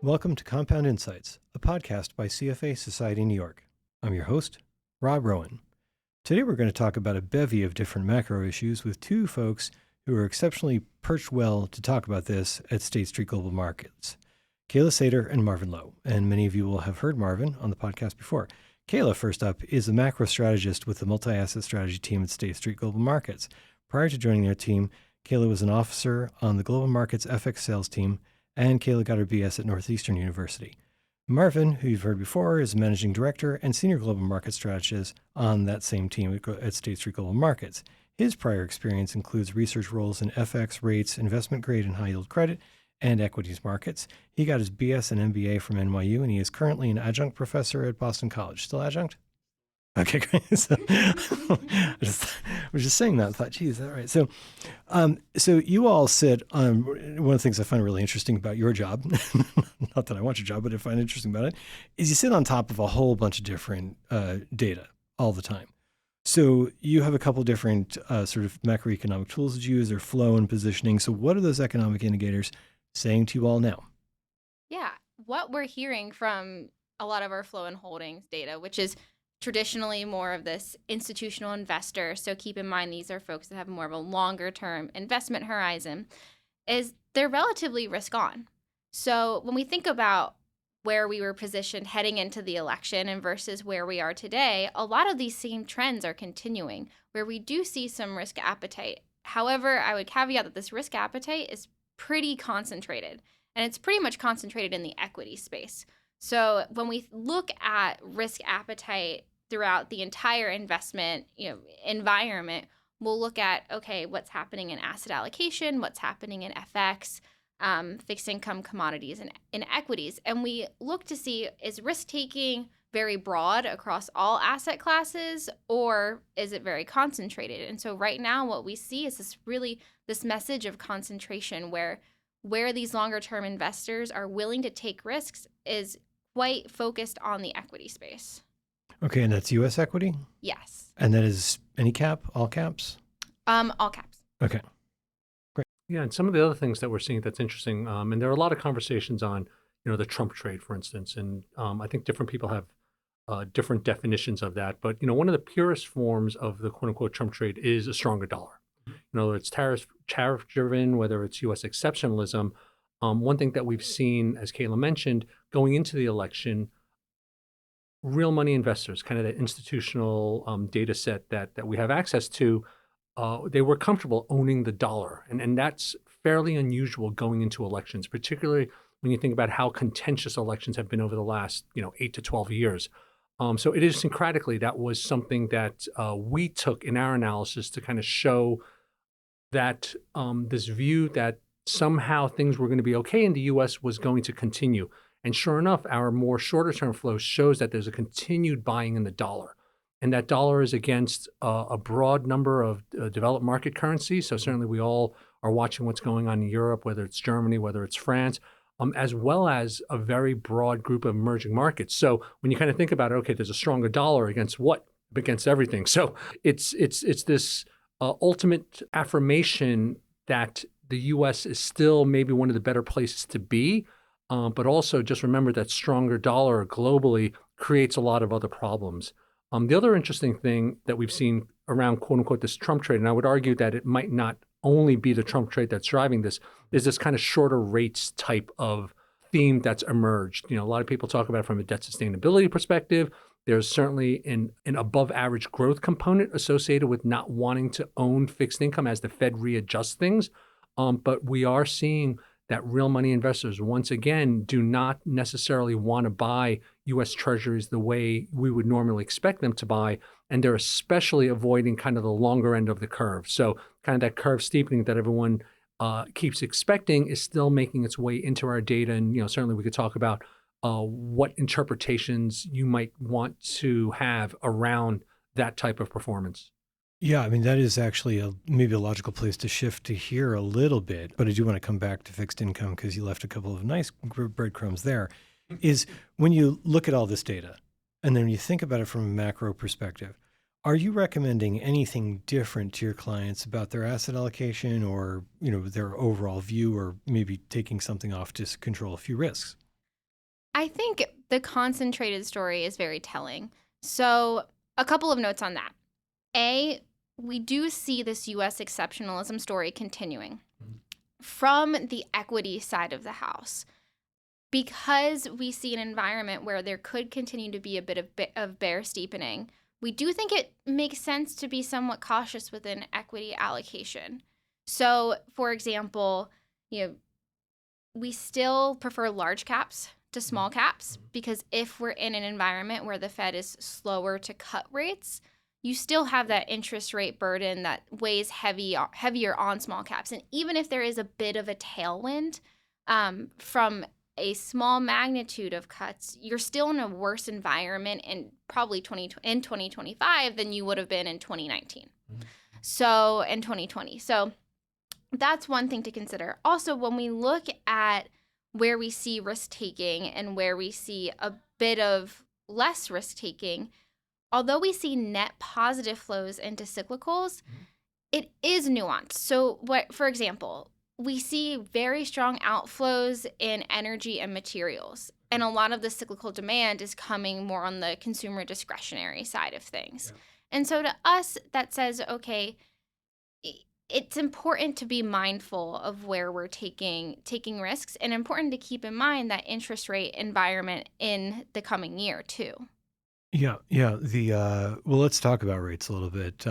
Welcome to Compound Insights, a podcast by CFA Society New York. I'm your host, Rob Rowan. Today we're going to talk about a bevy of different macro issues with two folks who are exceptionally perched well to talk about this at State Street Global Markets, Cayla Seder and Marvin Lowe. And many of you will have heard Marvin on the podcast before. Cayla, first up, is a macro strategist with the multi-asset strategy team at State Street Global Markets. Prior to joining their team, Cayla was an officer on the Global Markets FX sales team, and Cayla got her BS at Northeastern University. Marvin, who you've heard before, is managing director and senior global market strategist on that same team at State Street Global Markets. His prior experience includes research roles in FX, rates, investment grade and high yield credit, and equities markets. He got his BS and MBA from NYU, and he is currently an adjunct professor at Boston College. Still adjunct? Okay, great. So, I was just saying that. I thought, geez, is that right? So you all sit on one of the things I find really interesting about your job, not that I want your job, but I find interesting about it, is you sit on top of a whole bunch of different data all the time. So you have a couple different sort of macroeconomic tools that you use, their flow and positioning. So what are those economic indicators saying to you all now? Yeah, what we're hearing from a lot of our flow and holdings data, which is traditionally more of this institutional investor, so keep in mind these are folks that have more of a longer term investment horizon, is they're relatively risk on. So when we think about where we were positioned heading into the election and versus where we are today, a lot of these same trends are continuing, where we do see some risk appetite. However, I would caveat that this risk appetite is pretty concentrated, and it's pretty much concentrated in the equity space. So when we look at risk appetite throughout the entire investment, environment, we'll look at, okay, what's happening in asset allocation, what's happening in FX, fixed income commodities, and in equities. And we look to see, is risk taking very broad across all asset classes, or is it very concentrated? And so right now what we see is this message of concentration where these longer term investors are willing to take risks is quite focused on the equity space. Okay, and that's U.S. equity? Yes. And that is any cap, all caps? All caps. Okay. Yeah, and some of the other things that we're seeing that's interesting, and there are a lot of conversations on, the Trump trade, for instance, and I think different people have different definitions of that. But one of the purest forms of the quote unquote Trump trade is a stronger dollar. Whether it's tariff driven, whether it's U.S. exceptionalism. One thing that we've seen, as Cayla mentioned, going into the election, real money investors, kind of the institutional data set that we have access to, they were comfortable owning the dollar. And that's fairly unusual going into elections, particularly when you think about how contentious elections have been over the last 8 to 12 years. So idiosyncratically, that was something that we took in our analysis to kind of show that this view that somehow things were going to be okay in the U.S. was going to continue. And sure enough, our more shorter term flow shows that there's a continued buying in the dollar. And that dollar is against a broad number of developed market currencies. So certainly we all are watching what's going on in Europe, whether it's Germany, whether it's France, as well as a very broad group of emerging markets. So when you kind of think about it, okay, there's a stronger dollar against what? Against everything. So it's this ultimate affirmation that the U.S. is still maybe one of the better places to be. But also just remember that stronger dollar globally creates a lot of other problems. The other interesting thing that we've seen around quote unquote this Trump trade, and I would argue that it might not only be the Trump trade that's driving this, is this kind of shorter rates type of theme that's emerged. A lot of people talk about it from a debt sustainability perspective. There's certainly an above average growth component associated with not wanting to own fixed income as the Fed readjusts things. But we are seeing that real money investors, once again, do not necessarily want to buy U.S. Treasuries the way we would normally expect them to buy. And they're especially avoiding kind of the longer end of the curve. So kind of that curve steepening that everyone keeps expecting is still making its way into our data. And, certainly we could talk about what interpretations you might want to have around that type of performance. Yeah, I mean, that is actually maybe a logical place to shift to here a little bit, but I do want to come back to fixed income because you left a couple of nice breadcrumbs there, is when you look at all this data and then you think about it from a macro perspective, are you recommending anything different to your clients about their asset allocation or, their overall view, or maybe taking something off to control a few risks? I think the concentrated story is very telling. So, a couple of notes on that. A, we do see this US exceptionalism story continuing from the equity side of the house. Because we see an environment where there could continue to be a bit of bear steepening, we do think it makes sense to be somewhat cautious within equity allocation. So, for example, we still prefer large caps to small caps because if we're in an environment where the Fed is slower to cut rates, you still have that interest rate burden that weighs heavier on small caps. And even if there is a bit of a tailwind from a small magnitude of cuts, you're still in a worse environment in probably 2025 than you would have been in 2019. So in 2020. So that's one thing to consider. Also, when we look at where we see risk taking and where we see a bit of less risk taking, although we see net positive flows into cyclicals, it is nuanced. So for example, we see very strong outflows in energy and materials. And a lot of the cyclical demand is coming more on the consumer discretionary side of things. Yeah. And so to us, that says, okay, it's important to be mindful of where we're taking risks, and important to keep in mind that interest rate environment in the coming year too. Yeah. Well, let's talk about rates a little bit.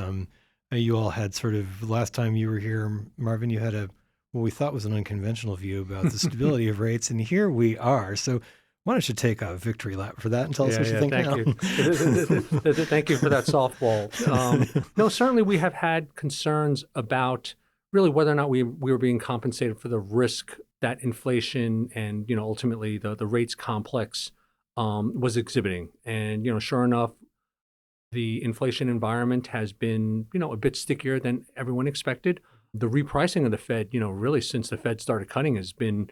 You all had sort of, last time you were here, Marvin, you had what we thought was an unconventional view about the stability of rates, and here we are. So why don't you take a victory lap for that and tell us what you think thank now? You. Thank you for that softball. No, certainly we have had concerns about really whether or not we were being compensated for the risk that inflation and ultimately the rates complex was exhibiting. And sure enough, the inflation environment has been a bit stickier than everyone expected. The repricing of the Fed, really since the Fed started cutting, has been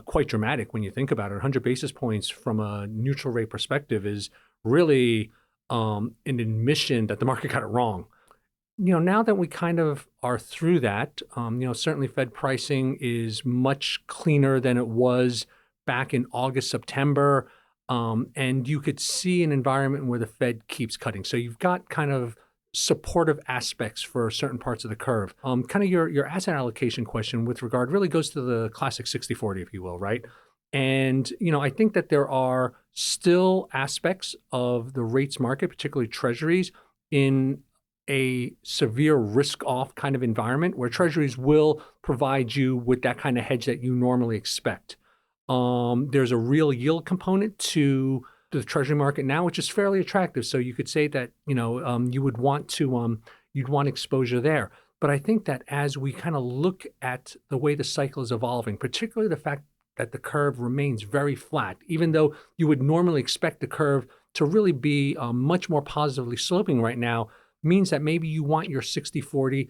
quite dramatic when you think about it. 100 basis points from a neutral rate perspective is really an admission that the market got it wrong. Now that we kind of are through that, certainly Fed pricing is much cleaner than it was back in August, September. And you could see an environment where the Fed keeps cutting. So you've got kind of supportive aspects for certain parts of the curve. Kind of your asset allocation question with regard really goes to the classic 60-40, if you will, right? And, I think that there are still aspects of the rates market, particularly treasuries, in a severe risk-off kind of environment where treasuries will provide you with that kind of hedge that you normally expect. There's a real yield component to the treasury market now, which is fairly attractive. So you could say that, you would want to, you'd want exposure there. But I think that as we kind of look at the way the cycle is evolving, particularly the fact that the curve remains very flat, even though you would normally expect the curve to really be much more positively sloping right now, means that maybe you want your 60-40,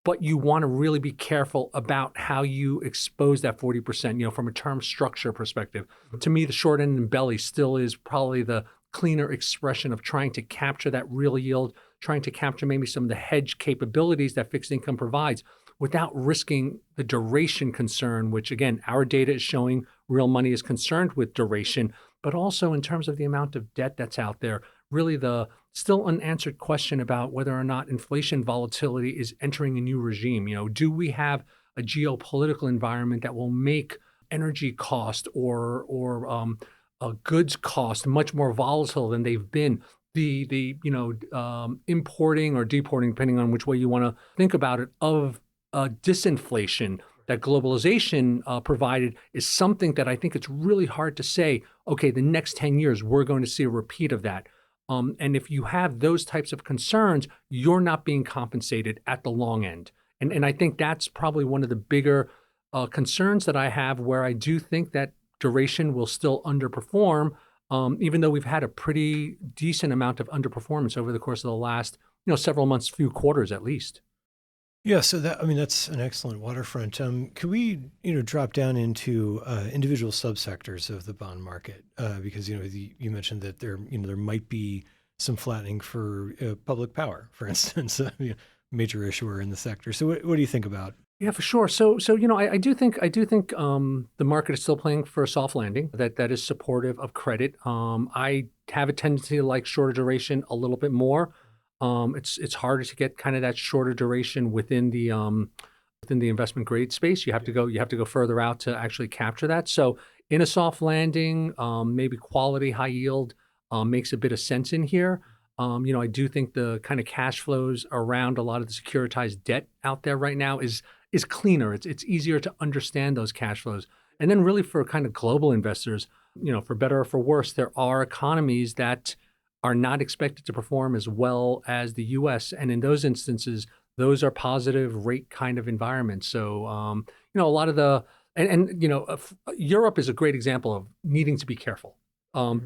but you want to really be careful about how you expose that 40%, from a term structure perspective. To me, the short end and belly still is probably the cleaner expression of trying to capture that real yield, trying to capture maybe some of the hedge capabilities that fixed income provides without risking the duration concern, which again, our data is showing real money is concerned with duration, but also in terms of the amount of debt that's out there, really the still unanswered question about whether or not inflation volatility is entering a new regime. Do we have a geopolitical environment that will make energy cost or goods cost much more volatile than they've been? The importing or deporting, depending on which way you want to think about it, of disinflation that globalization provided is something that I think it's really hard to say, okay, the next 10 years, we're going to see a repeat of that. And if you have those types of concerns, you're not being compensated at the long end. And I think that's probably one of the bigger concerns that I have, where I do think that duration will still underperform, even though we've had a pretty decent amount of underperformance over the course of the last, several months, few quarters at least. Yeah, so that's an excellent waterfront. Could we, drop down into individual subsectors of the bond market? Because you mentioned that there might be some flattening for public power, for instance, major issuer in the sector. So what do you think about Yeah, for sure. So I do think the market is still playing for a soft landing that is supportive of credit. I have a tendency to like shorter duration a little bit more. It's harder to get kind of that shorter duration within the investment grade space. You have to go further out to actually capture that. So in a soft landing, maybe quality high yield makes a bit of sense in here. I do think the kind of cash flows around a lot of the securitized debt out there right now is cleaner. It's easier to understand those cash flows. And then really for kind of global investors, for better or for worse, there are economies that are not expected to perform as well as the US. And in those instances, those are positive rate kind of environments. So, a lot of Europe is a great example of needing to be careful.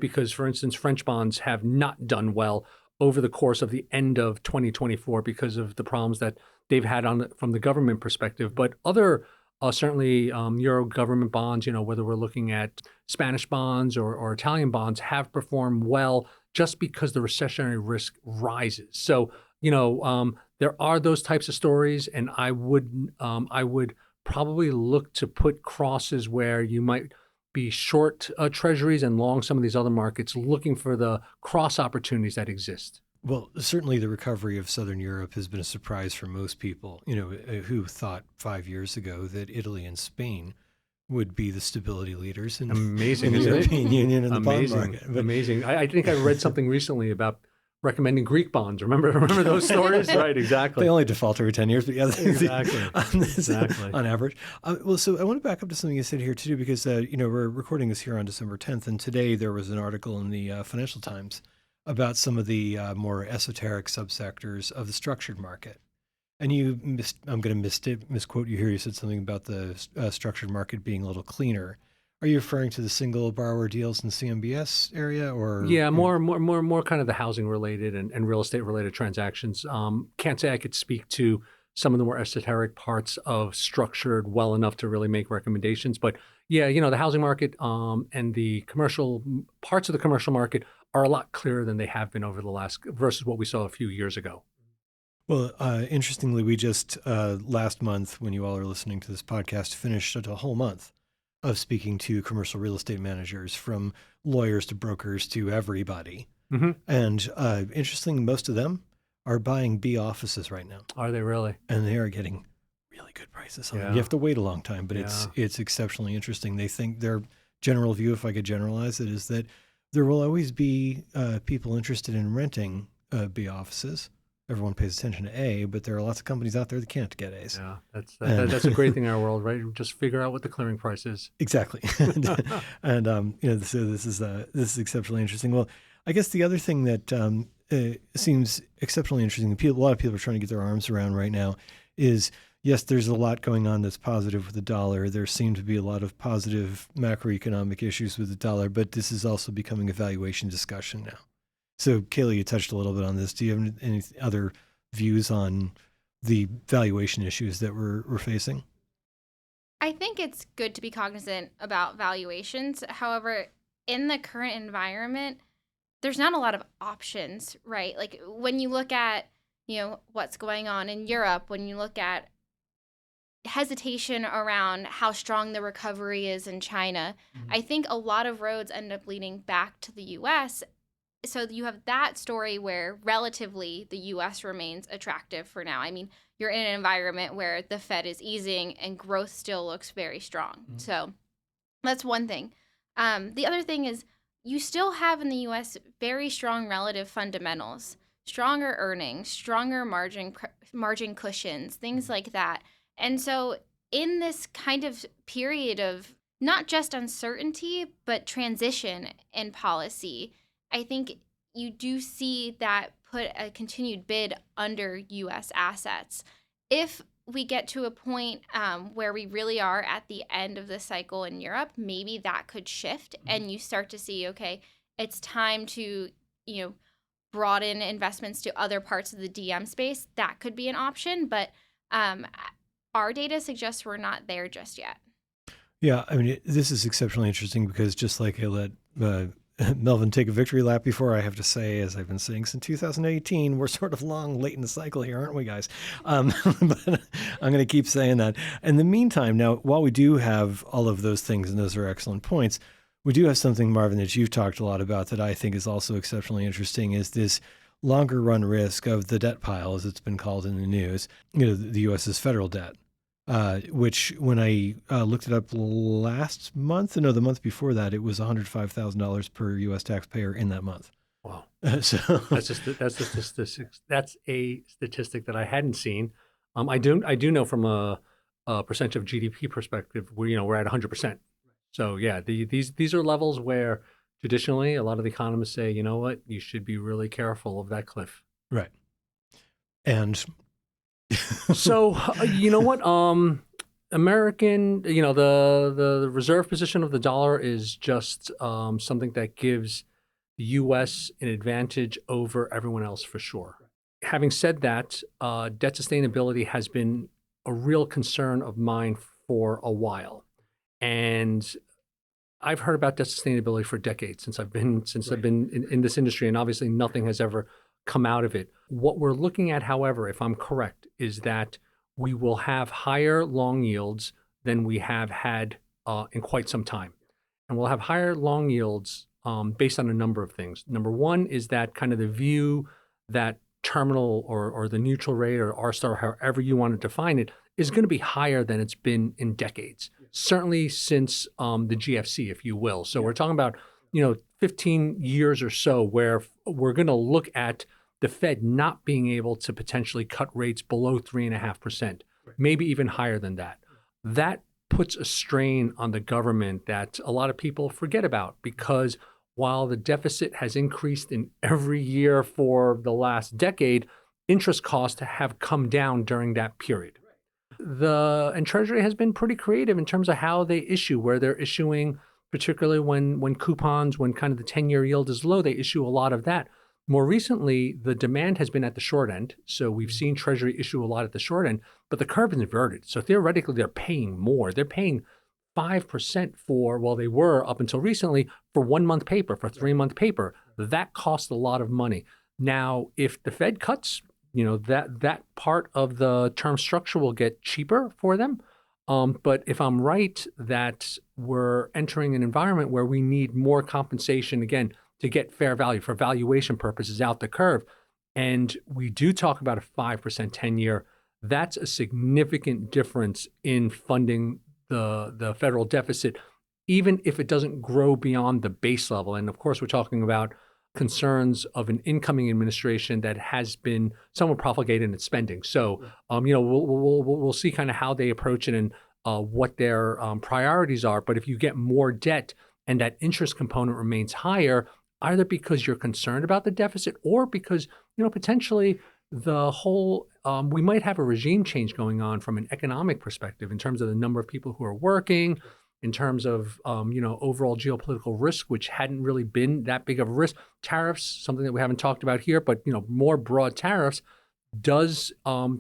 Because, for instance, French bonds have not done well over the course of the end of 2024 because of the problems that they've had from the government perspective. But other, certainly Euro government bonds, whether we're looking at Spanish bonds or Italian bonds, have performed well just because the recessionary risk rises. So, there are those types of stories, and I would probably look to put crosses where you might be short treasuries and long some of these other markets, looking for the cross opportunities that exist. Well, certainly the recovery of Southern Europe has been a surprise for most people, who thought 5 years ago that Italy and Spain would be the stability leaders in, Amazing, in the isn't it? European Union and the bond Amazing, market. But amazing. I think I read something recently about recommending Greek bonds. Remember those stories? Right, exactly. they only default every 10 years, but yeah, Exactly. Exactly. on average. Well, so I want to back up to something you said here too, because we're recording this here on December 10th, and today there was an article in the Financial Times about some of the more esoteric subsectors of the structured market. And I'm going to misquote you here. You said something about the structured market being a little cleaner. Are you referring to the single borrower deals in the CMBS area, or Yeah, more kind of the housing related and real estate related transactions. Can't say I could speak to some of the more esoteric parts of structured well enough to really make recommendations. But yeah, the housing market and the commercial parts of the commercial market are a lot clearer than they have been over the last versus what we saw a few years ago. Well, interestingly, we just last month, when you all are listening to this podcast, finished a whole month of speaking to commercial real estate managers, from lawyers to brokers to everybody. Mm-hmm. And interestingly, most of them are buying B offices right now, Are they really? and they are getting really good prices on them. Yeah. You have to wait a long time, but Yeah. it's exceptionally interesting. They think their general view, if I could generalize it, is that there will always be people interested in renting B offices. Everyone pays attention to A, but there are lots of companies out there that can't get A's. Yeah, And- that's a great thing in our world, right? Just figure out what the clearing price is. Exactly. And so this is exceptionally interesting. Well, I guess the other thing that seems exceptionally interesting, a lot of people are trying to get their arms around right now, is yes, there's a lot going on that's positive with the dollar. There seem to be a lot of positive macroeconomic issues with the dollar, but this is also becoming a valuation discussion now. So, Cayla, you touched a little bit on this. Do you have any other views on the valuation issues that we're facing? I think it's good to be cognizant about valuations. However, in the current environment, there's not a lot of options, right? Like when you look at, what's going on in Europe, when you look at hesitation around how strong the recovery is in China, I think a lot of roads end up leading back to the US. So you have that story where relatively the US remains attractive for now. I mean, you're in an environment where the Fed is easing and growth still looks very strong. So that's one thing. The other thing is you still have in the US very strong relative fundamentals, stronger earnings, stronger margin cushions, things like that. And so in this kind of period of not just uncertainty, but transition in policy, I think you do see that put a continued bid under U.S. assets. If we get to a point where we really are at the end of the cycle in Europe, maybe that could shift and you start to see, okay, it's time to, broaden investments to other parts of the DM space. That could be an option, but our data suggests we're not there just yet. Yeah, I mean, this is exceptionally interesting because just like I Melvin, take a victory lap before I have to say, as I've been saying since 2018, we're sort of late in the cycle here, aren't we, guys? But I'm going to keep saying that. In the meantime, now, while we do have all of those things, and those are excellent points, we do have something, Marvin, that you've talked a lot about that I think is also exceptionally interesting, is this longer run risk of the debt pile, as it's been called in the news, the U.S.'s federal debt. Which when I looked it up last month, no, the month before that, it was $105,000 per U.S. taxpayer in that month. Wow. So that's a statistic that I hadn't seen. I do know from a percentage of GDP perspective, we're at 100%. So yeah, these are levels where traditionally a lot of the economists say, you know what, you should be really careful of that cliff. Right. And so you know what, American, the reserve position of the dollar is just something that gives the U.S. an advantage over everyone else for sure. Having said that, debt sustainability has been a real concern of mine for a while, and I've heard about debt sustainability for decades since I've been in this industry, and obviously nothing has ever come out of it. What we're looking at, however, if I'm correct, is that we will have higher long yields than we have had in quite some time. And we'll have higher long yields based on a number of things. Number one is that kind of the view that terminal or the neutral rate or R-star, however you want to define it, is going to be higher than it's been in decades. Certainly since the GFC, if you will. So we're talking about 15 years or so where we're going to look at the Fed not being able to potentially cut rates below 3.5%, maybe even higher than that. That puts a strain on the government that a lot of people forget about, because while the deficit has increased in every year for the last decade, interest costs have come down during that period. And Treasury has been pretty creative in terms of how they issue, where they're issuing, particularly when coupons, when kind of the 10-year yield is low, they issue a lot of that. More recently, the demand has been at the short end. So we've seen Treasury issue a lot at the short end, but the curve is inverted. So theoretically, they're paying more. They're paying 5% they were up until recently for 1 month paper, for 3-month paper. That costs a lot of money. Now, if the Fed cuts, that part of the term structure will get cheaper for them. But if I'm right that we're entering an environment where we need more compensation, again, to get fair value for valuation purposes out the curve, and we do talk about a 5% 10-year, that's a significant difference in funding the federal deficit, even if it doesn't grow beyond the base level. And of course, we're talking about concerns of an incoming administration that has been somewhat profligate in its spending. So, we'll see kind of how they approach it and what their priorities are. But if you get more debt and that interest component remains higher, either because you're concerned about the deficit or because, potentially the whole, we might have a regime change going on from an economic perspective in terms of the number of people who are working, in terms of, overall geopolitical risk, which hadn't really been that big of a risk. Tariffs, something that we haven't talked about here, but, more broad tariffs does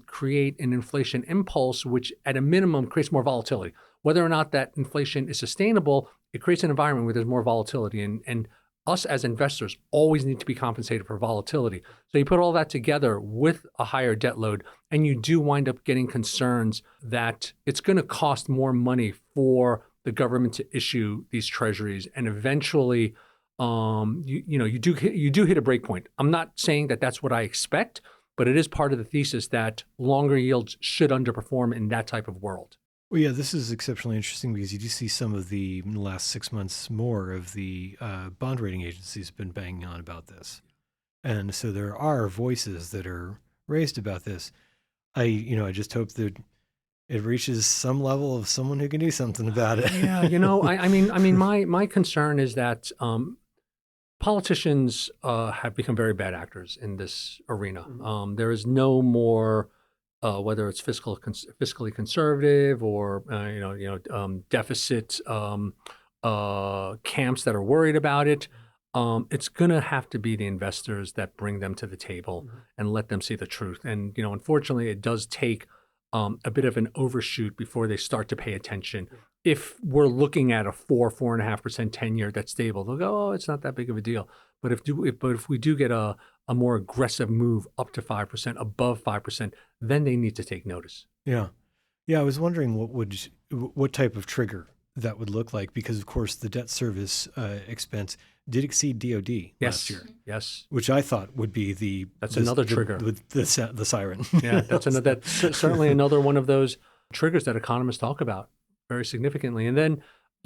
create an inflation impulse, which at a minimum creates more volatility. Whether or not that inflation is sustainable, it creates an environment where there's more volatility. And us as investors always need to be compensated for volatility. So you put all that together with a higher debt load, and you do wind up getting concerns that it's going to cost more money for the government to issue these treasuries, and eventually, you do hit a break point. I'm not saying that that's what I expect, but it is part of the thesis that longer yields should underperform in that type of world. Well, yeah, this is exceptionally interesting because you do see some of the, in the last 6 months, more of the bond rating agencies have been banging on about this. And so there are voices that are raised about this. I just hope that it reaches some level of someone who can do something about it. Yeah, I mean, my concern is that politicians have become very bad actors in this arena. There is no more, whether it's fiscally conservative or deficit camps that are worried about it. It's going to have to be the investors that bring them to the table and let them see the truth. And unfortunately, it does take a bit of an overshoot before they start to pay attention. if we're looking at a 4.5% 10-year that's stable, they'll go, oh, it's not that big of a deal. But if we do get a more aggressive move up to 5%, above 5%, then they need to take notice. Yeah. Yeah, I was wondering what type of trigger that would look like, because of course the debt service expense did exceed DOD last year. Yes. Which I thought would be that's another trigger. The siren. Yeah, that's certainly another one of those triggers that economists talk about very significantly. And then,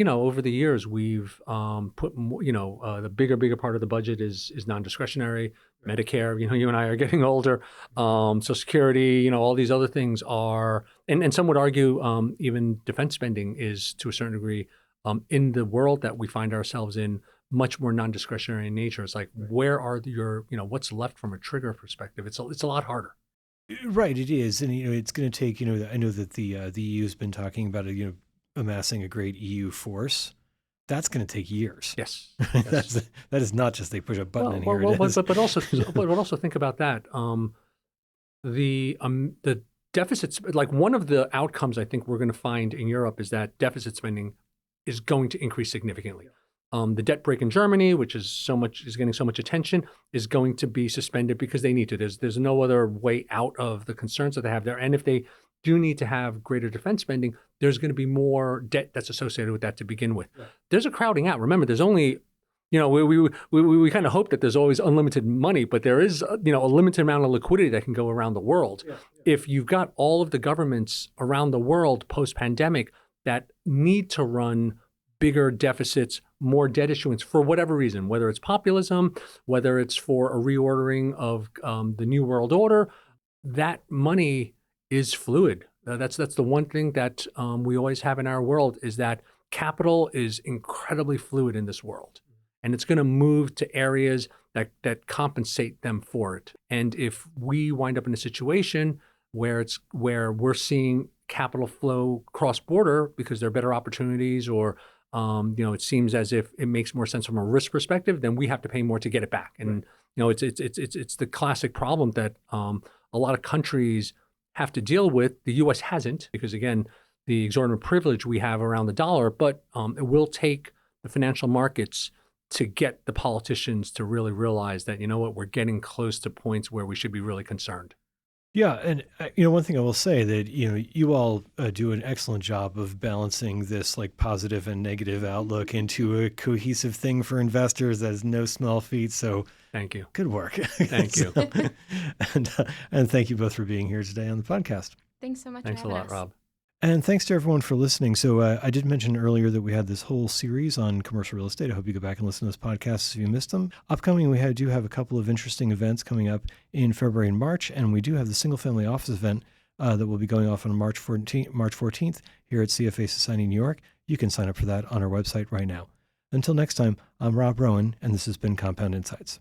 over the years, we've put more, the bigger part of the budget is non-discretionary. Medicare, you and I are getting older. Social Security, all these other things are, and some would argue even defense spending is, to a certain degree, in the world that we find ourselves in, much more non-discretionary in nature. It's like, where are what's left from a trigger perspective? It's a lot harder. Right, it is. And, it's going to take, I know that the EU has been talking about, amassing a great EU force. That's going to take years. Yes. That is not just they push a button and here it is. But also think about that. The deficits, like one of the outcomes I think we're going to find in Europe is that deficit spending is going to increase significantly. The debt break in Germany, which is getting so much attention, is going to be suspended because they need to. There's no other way out of the concerns that they have there. And if they do need to have greater defense spending, there's going to be more debt that's associated with that to begin with. Right. There's a crowding out. Remember, there's only, we kind of hope that there's always unlimited money, but there is, a limited amount of liquidity that can go around the world. Yeah. If you've got all of the governments around the world post-pandemic that need to run bigger deficits, more debt issuance for whatever reason, whether it's populism, whether it's for a reordering of the New World Order, that money is fluid. That's the one thing that we always have in our world, is that capital is incredibly fluid in this world. And it's going to move to areas that compensate them for it. And if we wind up in a situation where we're seeing capital flow cross-border because there are better opportunities, or it seems as if it makes more sense from a risk perspective, then we have to pay more to get it back. And it's the classic problem that a lot of countries have to deal with. The U.S. hasn't, because again, the exorbitant privilege we have around the dollar, but it will take the financial markets to get the politicians to really realize that, we're getting close to points where we should be really concerned. Yeah. And, one thing I will say that, you all do an excellent job of balancing this like positive and negative outlook into a cohesive thing for investors that has no small feat. So thank you. Good work. Thank you. And thank you both for being here today on the podcast. Thanks so much. Thanks a lot, Rob. And thanks to everyone for listening. So I did mention earlier that we had this whole series on commercial real estate. I hope you go back and listen to those podcasts if you missed them. Upcoming, we do have a couple of interesting events coming up in February and March, and we do have the single family office event that will be going off on March 14th here at CFA Society New York. You can sign up for that on our website right now. Until next time, I'm Rob Rowan, and this has been Compound Insights.